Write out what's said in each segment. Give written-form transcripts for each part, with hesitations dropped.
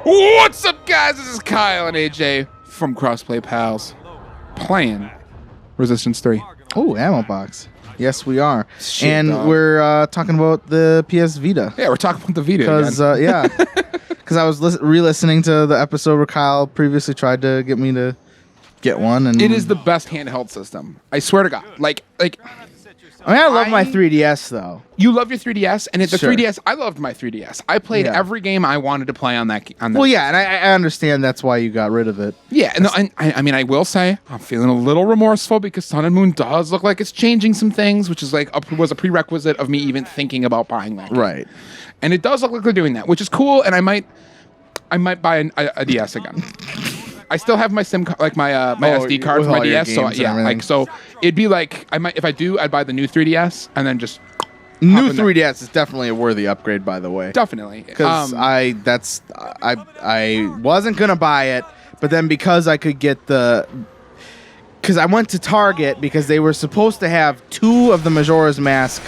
What's up, guys? This is Kyle and AJ from CrossPlay Pals playing Resistance 3. Oh, ammo box. Yes, we are. Shit, and dog. we're talking about the PS Vita. Yeah, we're talking about the Vita Because, again. because I was re-listening to the episode where Kyle previously tried to get me to get one. And It is the best handheld system. I swear to God. Like. I mean, I love my 3DS, though. You love your 3DS, and the Sure. 3DS. I loved my 3DS. I played every game I wanted to play on that. Well, yeah, and I understand that's why you got rid of it. Yeah, and I mean, I will say I'm feeling a little remorseful because Sun and Moon does look like it's changing some things, which is like was a prerequisite of me even thinking about buying that game. Right. And it does look like they're doing that, which is cool. And I might buy a DS again. I still have my my SD card with for my all your DS. So games and yeah, everything. so it'd be like if I do, I'd buy the new 3DS and then just New in there. 3DS is definitely a worthy upgrade, by the way. definitely Because I wasn't gonna buy it, but then because I could get because I went to Target because they were supposed to have 2 of the Majora's Mask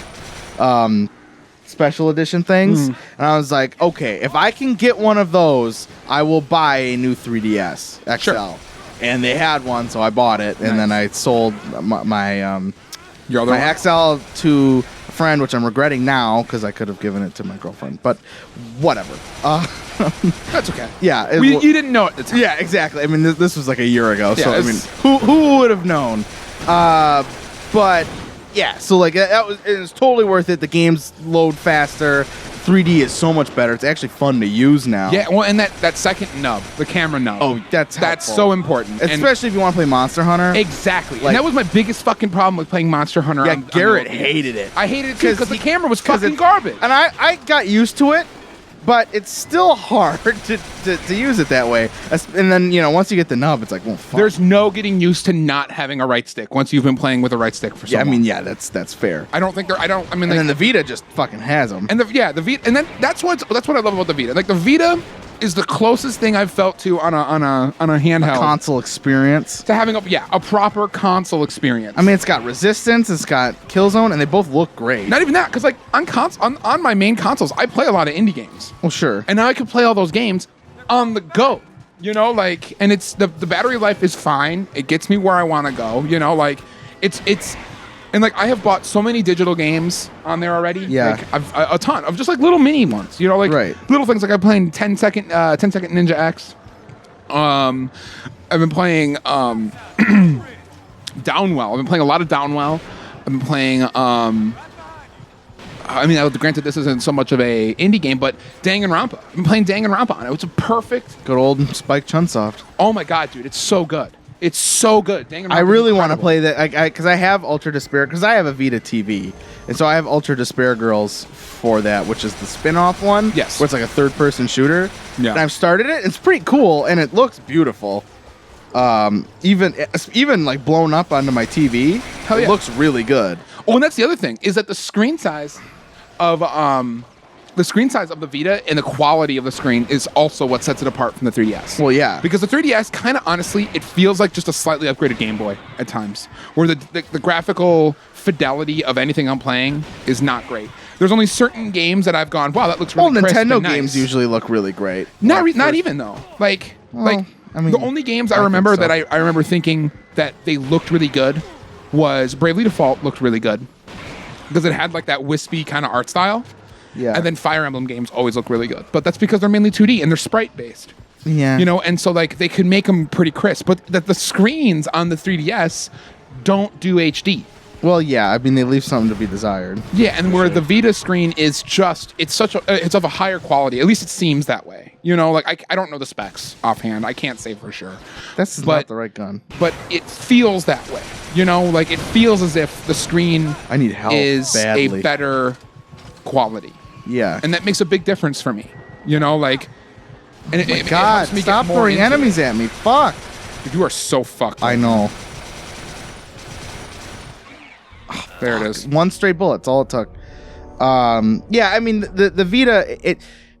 special edition things, and I was like, okay, if I can get one of those, I will buy a new 3DS XL. Sure. And they had one, so I bought it, and then I sold my your other one? XL to a friend, which I'm regretting now because I could have given it to my girlfriend. But whatever. That's okay. Yeah, You didn't know it. yeah, exactly. I mean, this was like a year ago, so Yeah, I mean, who would have known? But yeah, so like it was totally worth it. The games load faster. 3D is so much better. It's actually fun to use now. Yeah, well, and that second nub, the camera nub. Oh, that's that's helpful. so important. And- Especially if you want to play Monster Hunter. exactly. Like- and that was my biggest fucking problem with playing Monster Hunter. Yeah, on Garrett the old hated games. it. I hated it too because the camera was fucking it's- garbage. And I got used to it, but it's still hard to use it that way. And then, once you get the nub, it's like, well, fuck. There's no getting used to not having a right stick once you've been playing with a right stick for so Yeah, I long. mean, yeah, that's fair. I don't think there. I don't. I mean, And like, then the Vita just fucking has them. the Vita, and then that's what I love about the Vita. Like the Vita is the closest thing I've felt to on a handheld Console experience. to having a proper console experience. I mean, it's got Resistance, it's got Killzone, and they both look great. not even that, because like on my main consoles, I play a lot of indie games. Well, sure. And now I can play all those games on the go, and it's the battery life is fine. It gets me where I want to go, it's and like I have bought so many digital games on there already. Yeah. Like a ton of just like little mini ones, Right. little things like I'm playing 10 second Ninja X. I've been playing Downwell. I've been playing a lot of Downwell. I've been playing I mean, granted, this isn't so much of a indie game, but Danganronpa. I've been playing Danganronpa on it. It's a perfect. Good old Spike Chunsoft. Oh my god, dude, it's so good. It's so good. Danganronpa. I really want to play that because I have Ultra Despair, because I have a Vita TV, and so I have Ultra Despair Girls for that, which is the spin-off one. Yes. Where it's like a third-person shooter. Yeah. And I've started it. It's pretty cool, and it looks beautiful. Even like blown up onto my TV. Hell yeah. It looks really good. Oh, and that's the other thing is that the screen size of the Vita and the quality of the screen is also what sets it apart from the 3DS. Well, yeah. Because the 3DS kind of honestly, it feels like just a slightly upgraded Game Boy at times, where the graphical fidelity of anything I'm playing is not great. There's only certain games that I've gone, wow, that looks really Well, crisp Nintendo and nice. games usually look really great. Not Like, not first- even though. Like I mean, the only games I I think remember so. that I remember thinking that they looked really good was Bravely Default looked really good because it had like that wispy kind of art style. Yeah. And then Fire Emblem games always look really good, but that's because they're mainly 2D and they're sprite based. Yeah. And so like they could make them pretty crisp, but that the screens on the 3DS don't do HD. Well, yeah. I mean, they leave something to be desired. Yeah, and where the Vita screen is it's of a higher quality. At least it seems that way. Like I don't know the specs offhand. I can't say for sure. That's But- not the right gun. But it feels that way. Like it feels as if the screen I need help is badly. a better quality. Yeah. And that makes a big difference for me. Like and it God, helps me stop get more throwing into enemies at me. Fuck. it. Dude, you are so fucked. I know. There it is. One straight bullet. That's all it took. Yeah, I mean, the Vita,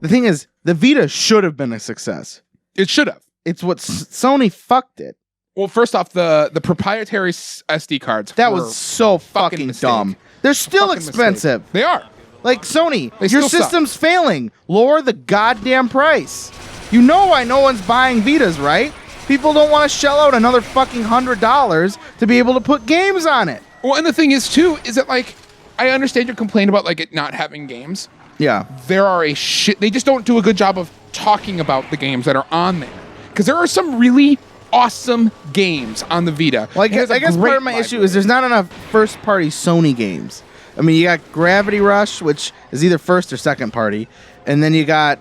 the thing is, the Vita should have been a success. It should have. It's what Sony fucked it. Well, first off, the proprietary SD cards. That were was so fucking mistake. dumb. They're still fucking expensive. mistake. They are. Like, Sony, They your still suck. system's failing. Lower the goddamn price. You know why no one's buying Vitas, right? People don't want to shell out another fucking $100 to be able to put games on it. Well, and the thing is too, is that like, I understand your complaint about like it not having games. Yeah. There are they just don't do a good job of talking about the games that are on there. Because there are some really awesome games on the Vita. Well, I guess part of my issue is there's not enough first-party Sony games. I mean, you got Gravity Rush, which is either first or second party, and then you got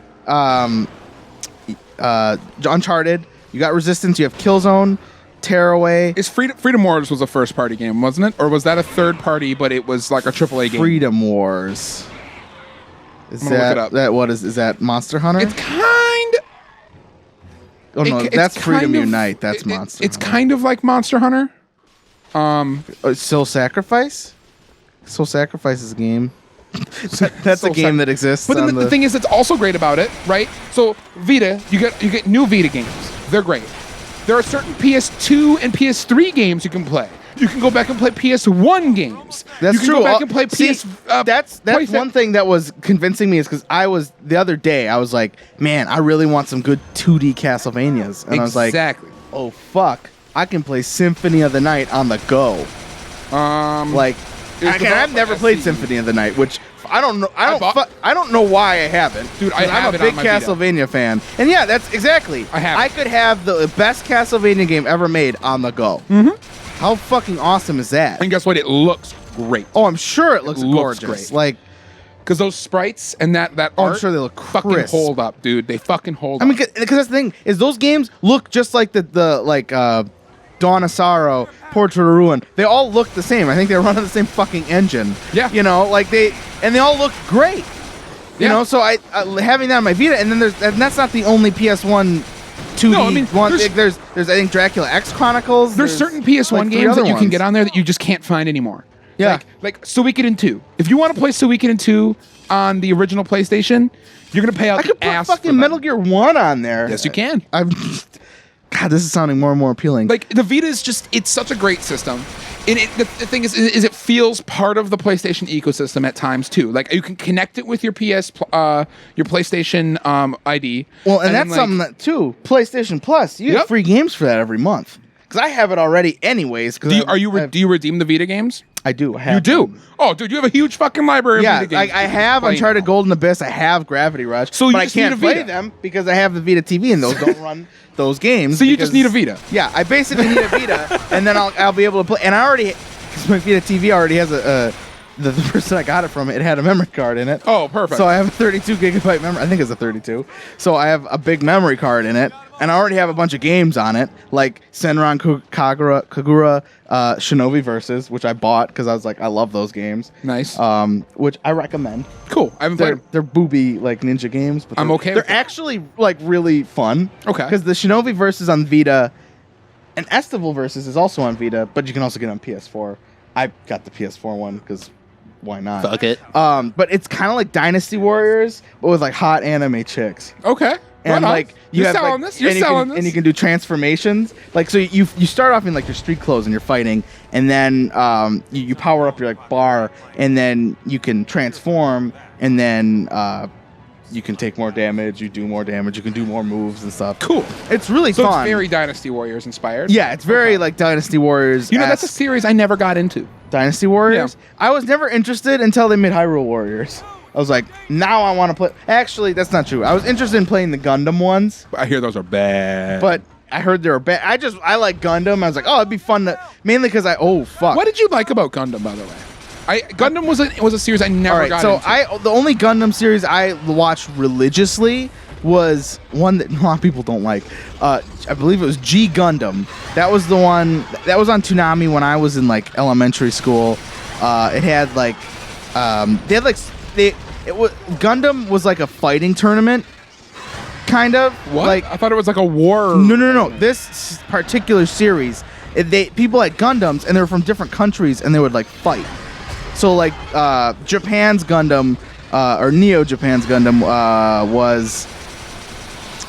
Uncharted. You got Resistance. You have Killzone, Tearaway. Freedom Wars was a first-party game, wasn't it? Or was that a third-party, but it was like a AAA game? Freedom Wars. Is I'm gonna look it up. that what is that Monster Hunter? It's kind. Oh no, that's Freedom Unite. That's Monster. It's Hunter. kind of like Monster Hunter. Soul Sacrifice. Soul Sacrifice is a game. That's a game that exists. But then the thing is, that's also great about it, right? So Vita, you get new Vita games. They're great. There are certain PS2 and PS3 games you can play. You can go back and play PS1 games. That's you can true. Go back and play PS. That's one thing that was convincing me is because the other day I was like, man, I really want some good 2D Castlevanias, and I was like, exactly. Oh fuck, I can play Symphony of the Night on the go. I've never played Symphony of the Night, which I don't know. I don't know why I haven't, dude. I'm a big Castlevania fan, and yeah, that's exactly. I could have the best Castlevania game ever made on the go. Mm-hmm. How fucking awesome is that? And guess what? It looks great. Oh, I'm sure it looks gorgeous. Great. Like, because those sprites and that art, I'm sure they look crisp. Fucking hold up, dude. They fucking hold up. I mean, because that's the thing is those games look just like the Dawn of Sorrow, Portrait of Ruin. They all look the same. I think they run on the same fucking engine. Yeah. You know, like they all look great. You know, so I having that on my Vita, and then that's not the only PS1 2D. No, I mean, there's I think Dracula X Chronicles. There's certain PS1 games that you can get on there that you just can't find anymore. Yeah. Like Suikoden 2. If you want to play Suikoden 2 on the original PlayStation, you're going to pay out the ass. I could put fucking Metal Gear 1 on there. Yes, you can. God, this is sounding more and more appealing. Like, the Vita is just, it's such a great system. And the thing is it feels part of the PlayStation ecosystem at times, too. Like, you can connect it with your your PlayStation ID. Well, and that's something that, too, PlayStation Plus, you get free games for that every month. Because I have it already anyways. Do you redeem the Vita games? I do. You do? Oh, dude, you have a huge fucking library of Vita games. I have Uncharted Golden Abyss. I have Gravity Rush. But I can't play them because I have the Vita TV and those don't run those games. So you just need a Vita. Yeah, I basically need a Vita, and then I'll be able to play. And I already, because my Vita TV already has the person I got it from, it had a memory card in it. Oh, perfect. So I have a 32 gigabyte memory. I think it's a 32. So I have a big memory card in it, and I already have a bunch of games on it, like Senran Kagura Shinobi Versus, which I bought because I was like, I love those games. Nice. Which I recommend. Cool. I haven't played them. They're booby like ninja games, but I'm okay. They're actually like really fun. Okay. Because the Shinobi Versus on Vita, and Estival Versus is also on Vita, but you can also get it on PS4. I got the PS4 one because why not? Fuck it. But it's kind of like Dynasty Warriors, but with like hot anime chicks. Okay. And like you're selling this. You're selling this. And you can do transformations. Like so, you start off in like your street clothes and you're fighting, and then you power up your like bar, and then you can transform, and then you can take more damage. You do more damage. You can do more moves and stuff. Cool. It's really fun. So it's very Dynasty Warriors inspired. Yeah, it's very like Dynasty Warriors. You know, that's a series I never got into. Dynasty Warriors. Yeah. I was never interested until they made Hyrule Warriors. I was like, now I want to play. Actually, that's not true. I was interested in playing the Gundam ones. I hear those are bad. But I heard they were bad. I like Gundam. I was like, oh, it'd be fun to. Mainly because fuck. What did you like about Gundam, by the way? Gundam was a series I never got into. The only Gundam series I watched religiously was one that a lot of people don't like. I believe it was G Gundam. That was the one that was on Toonami when I was in like elementary school. It had like Gundam was like a fighting tournament, kind of. What? Like, I thought it was like a war. No. This particular series, people had Gundams and they were from different countries and they would like fight. So like Japan's Gundam or Neo Japan's Gundam was,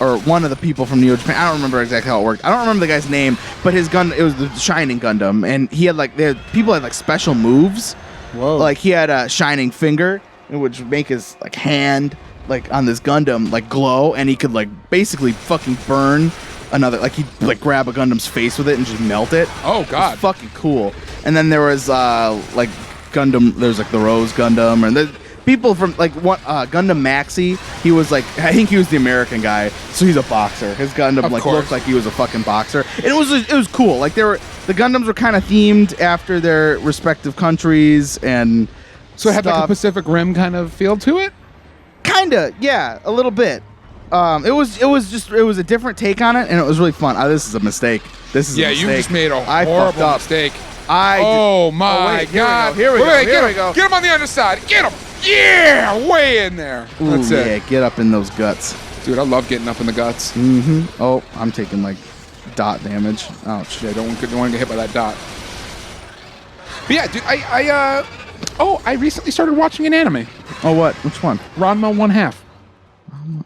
or one of the people from Neo Japan. I don't remember exactly how it worked. I don't remember the guy's name, but his gun, it was the Shining Gundam, and he had like people had like special moves. Whoa. Like he had a shining finger, which would make his like hand like on this Gundam like glow, and he could like basically fucking burn another. Like he'd like grab a Gundam's face with it and just melt it. Oh god, it's fucking cool. And then there was like Gundam. There's like the Rose Gundam, and people from like what Gundam Maxi. He was like, I think he was the American guy, so he's a boxer. His Gundam looked like he was a fucking boxer, and it was cool. Like the Gundams were kind of themed after their respective countries, and so it had like a Pacific Rim kind of feel to it. Kinda, yeah, a little bit. It was a different take on it, and it was really fun. This is a mistake. This is a mistake. You just made a horrible mistake. Oh my god! Here we go. Get him on the underside. Get him! Yeah, way in there. Ooh, That's it. Yeah, get up in those guts, dude. I love getting up in the guts. Mm-hmm. Oh, I'm taking like dot damage. Ouch. Yeah, don't want to get hit by that dot. But yeah, dude, I recently started watching an anime. Oh, what? Which one? Ranma 1/2.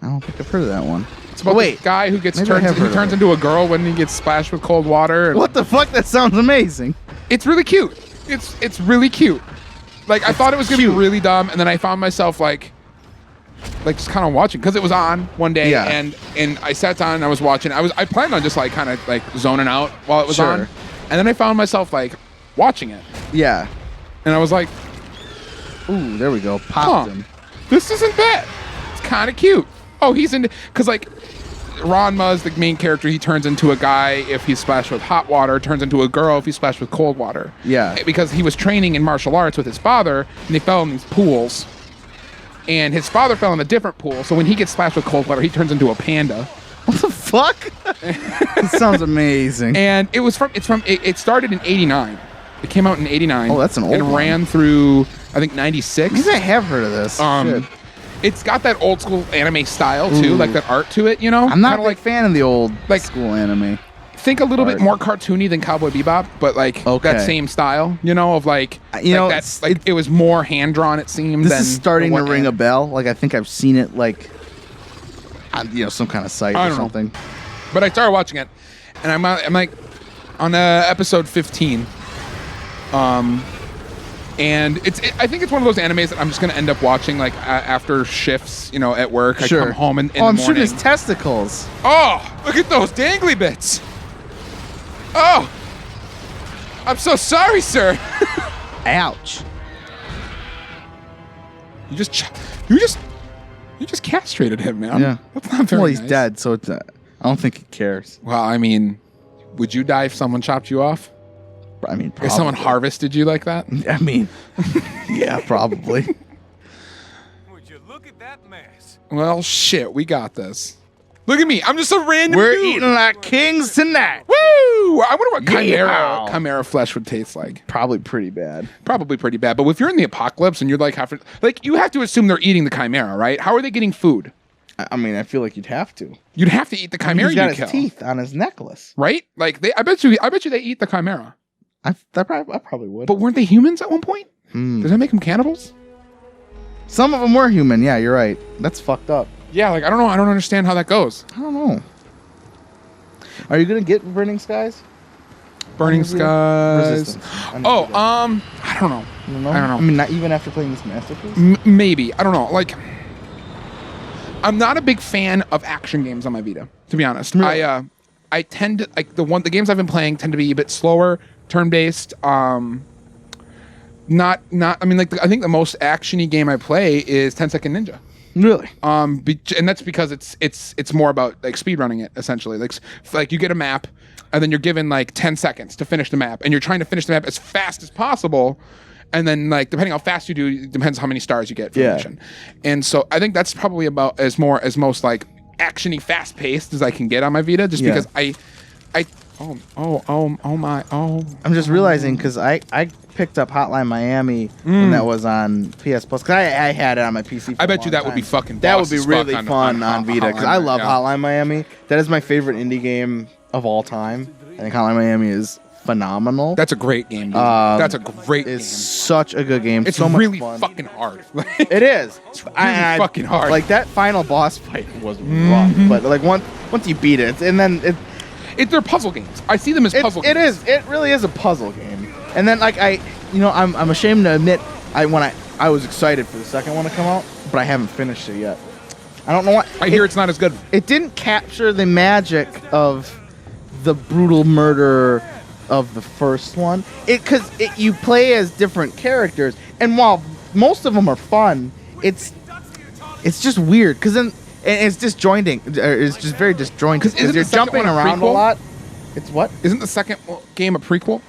I don't think I've heard of that one. It's about the guy who turns into a girl when he gets splashed with cold water. What the fuck? That sounds amazing. It's really cute. It's really cute. Like I thought it was gonna be really dumb, and then I found myself like just kind of watching because it was on one day, and I sat down and I was watching. I planned on just like kind of like zoning out while it was on, and then I found myself like watching it. Yeah. And I was like, ooh, there we go. Popped him. This isn't bad. It's kind of cute. Oh, he's into because like Ranma is the main character. He turns into a guy if he's splashed with hot water, turns into a girl if he's splashed with cold water. Yeah. Because he was training in martial arts with his father, and they fell in these pools. And his father fell in a different pool, so when he gets splashed with cold water, he turns into a panda. What the fuck? This sounds amazing. And it started in '89. It came out in '89. Oh, that's an old one. And ran through, I think, '96. Because I have heard of this. Shit. It's got that old school anime style too, like that art to it, you know? I'm not a fan of the old like school anime. Think a little bit more cartoony than Cowboy Bebop, but like that same style, you know, of like that's like it was more hand drawn. It seemed. This is starting to ring a bell. Like I think I've seen it like on some kind of site or something. Know. But I started watching it, and I'm like on episode 15. And I think it's one of those animes that I'm just gonna end up watching like after shifts, you know, at work. I come home in the morning. I'm shooting his testicles. Oh, look at those dangly bits. Oh, I'm so sorry, sir. Ouch. You just castrated him, man. Yeah. That's not very he's dead, so it's, I don't think he cares. Well, I mean, would you die if someone chopped you off? I mean, probably. If someone harvested you like that? I mean, yeah, probably. Would you look at that mess? Well, shit, we got this. Look at me. I'm just a random We're dude. eating like kings tonight. Woo! I wonder what chimera flesh would taste like. Probably pretty bad. Probably pretty bad. But if you're in the apocalypse and you're like you have to assume they're eating the chimera, right? How are they getting food? I mean, I feel like you'd have to. You'd have to eat the chimera. He's got his teeth on his necklace, right? Like I bet you they eat the chimera. I probably would. But weren't they humans at one point? Does that make them cannibals? Some of them were human. Yeah, you're right. That's fucked up. Yeah, like I don't know. I don't understand how that goes. I don't know. Are you gonna get Burning Skies? Burning Skies. Resistance. I don't know. I don't know. I mean, not even after playing this masterpiece. Maybe. I don't know. Like, I'm not a big fan of action games on my Vita, to be honest. Really? I tend to like the games I've been playing tend to be a bit slower, turn-based. I mean, like I think the most action-y game I play is 10 Second Ninja. Really? And that's because it's more about like speedrunning it essentially. Like you get a map, and then you're given like 10 seconds to finish the map, and you're trying to finish the map as fast as possible. And then like depending how fast you do, it depends how many stars you get for the mission. And so I think that's probably about as most like action-y, fast-paced as I can get on my Vita, just because I'm just realizing because I picked up Hotline Miami when that was on PS Plus. Cause I had it on my PC. I bet you that would be fucking. That would be really fun on Vita because I love Hotline Miami. That is my favorite indie game of all time. I think Hotline Miami is phenomenal. That's a great game, dude. That's a great game. It's such a good game. It's so really much fun. fucking hard. It is. It's really fucking hard. Like that final boss fight was rough, but like once you beat it, and then they're puzzle games. I see them as puzzle games. It is. It really is a puzzle game. And then like I'm ashamed to admit I was excited for the second one to come out, but I haven't finished it yet. I don't know why. I hear it's not as good. It didn't capture the magic of the brutal murder of the first one. Because you play as different characters, and while most of them are fun, it's just weird. Because then it's disjointing. It's just very disjointed. Because you're jumping around a lot. It's what? Isn't the second game a prequel?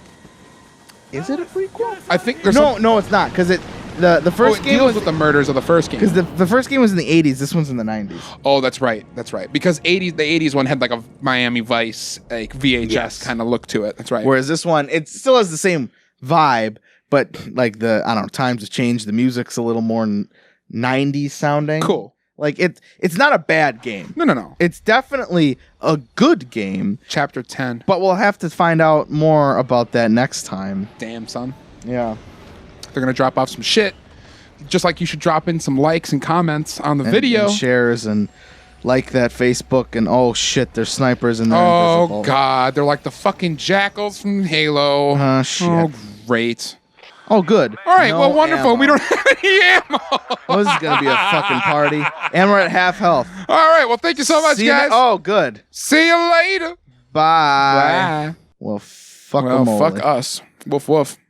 Is it a prequel? I think there's no, it's not. Because the first game deals was with the murders of the first game. Because the first game was in the 80s. This one's in the 90s. Oh, that's right. That's right. Because the 80s one had like a Miami Vice, like VHS kind of look to it. That's right. Whereas this one, it still has the same vibe, but like times have changed. The music's a little more 90s sounding. Cool. Like it's not a bad game. No. It's definitely a good game. Chapter 10. But we'll have to find out more about that next time. Damn, son. Yeah. They're going to drop off some shit. Just like you should drop in some likes and comments on the video. And shares and like that Facebook. And oh shit, there's snipers in there. Oh invisible. God. They're like the fucking jackals from Halo. Shit. Oh, great. Oh, good. All right, No well, wonderful. ammo. We don't have any ammo. Well, this is going to be a fucking party. And we're at half health. All right, well, thank you so much, See you guys. Oh, good. See you later. Bye. Bye. Well, fuck Well, 'em all. fuck us. Woof, woof.